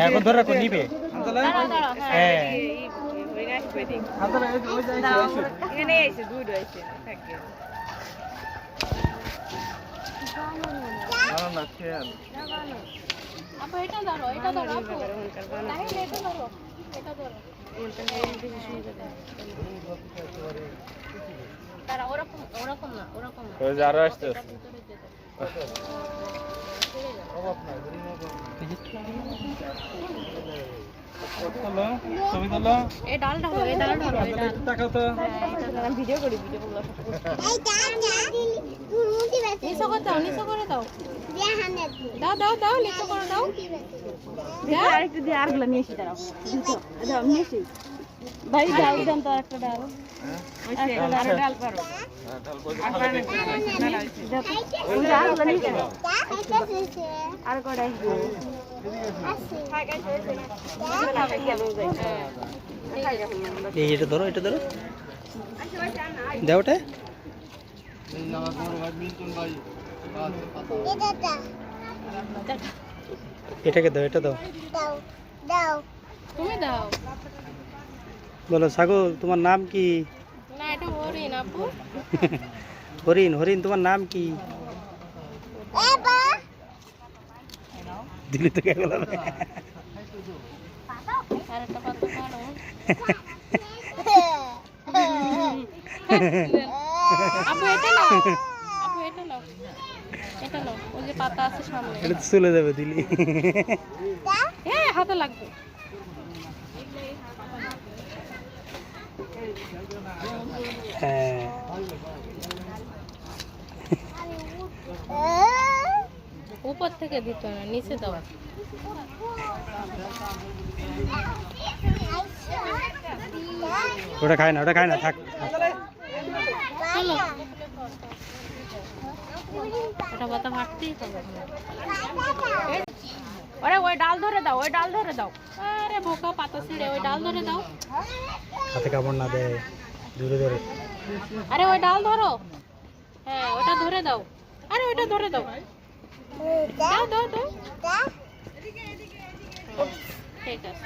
এখন ধরে রাখো নিবে হ্যাঁ এখানে এসে দুধ হয়েছে থাকে না খেয়াল আপু এটা ধরো আপু তাহলে এটা ধরো তারা ওরকম না ওই যে আরো আসছে ছবি তোলো এই ডাল ঢালো এই ডাল তাকাও তো ভিডিও করি ভিডিও করলাম এই ডাল না তোর মুটি বেঁচে নিচে করে দাও দিয়া হানে দাও নিচে করে দাও আরেকটু দিয়ে আরগুলো নিয়ে এসে দাঁড়াও দাও নিয়ে এসে ভাই ডাল দেন তো একটা ডাল ডাল পারো আর কটা এটা ধরো দাও ওটা এটাকে দাও এটা দাও দাও দাও তুমি দাও বলো ছাগল তোমার নাম কি না এটা হরিণ আপু হরিণ তোমার নাম কি এবা দিলি তো কে গেল আর একটা পাতা পারো আপু এটা নাও ওই যে পাতা আছে সামনে এটা তো চলে যাবে দিলি হ্যাঁ হাতে লাগবে হ্যাঁ উপর থেকে দিতে না নিচে দাও ওটা খায় না থাক চলো ওটা পাতা ভাটতেই হবে আরে ওই ডাল ধরে দাও আরে বোকা পাতা ছিঁড়ে ওই ডাল ধরে দাও হাতে কামড় না দেয় দূরে ধরে আরে ওই ডাল ধরো হ্যাঁ ওটা ধরে দাও আরে ওইটা ধরে দাও দাও ঠিক আছে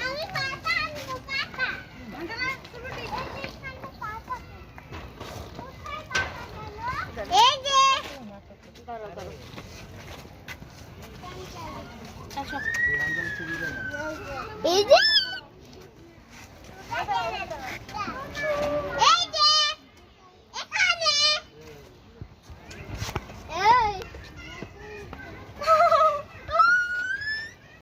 এই যে আসো এই যে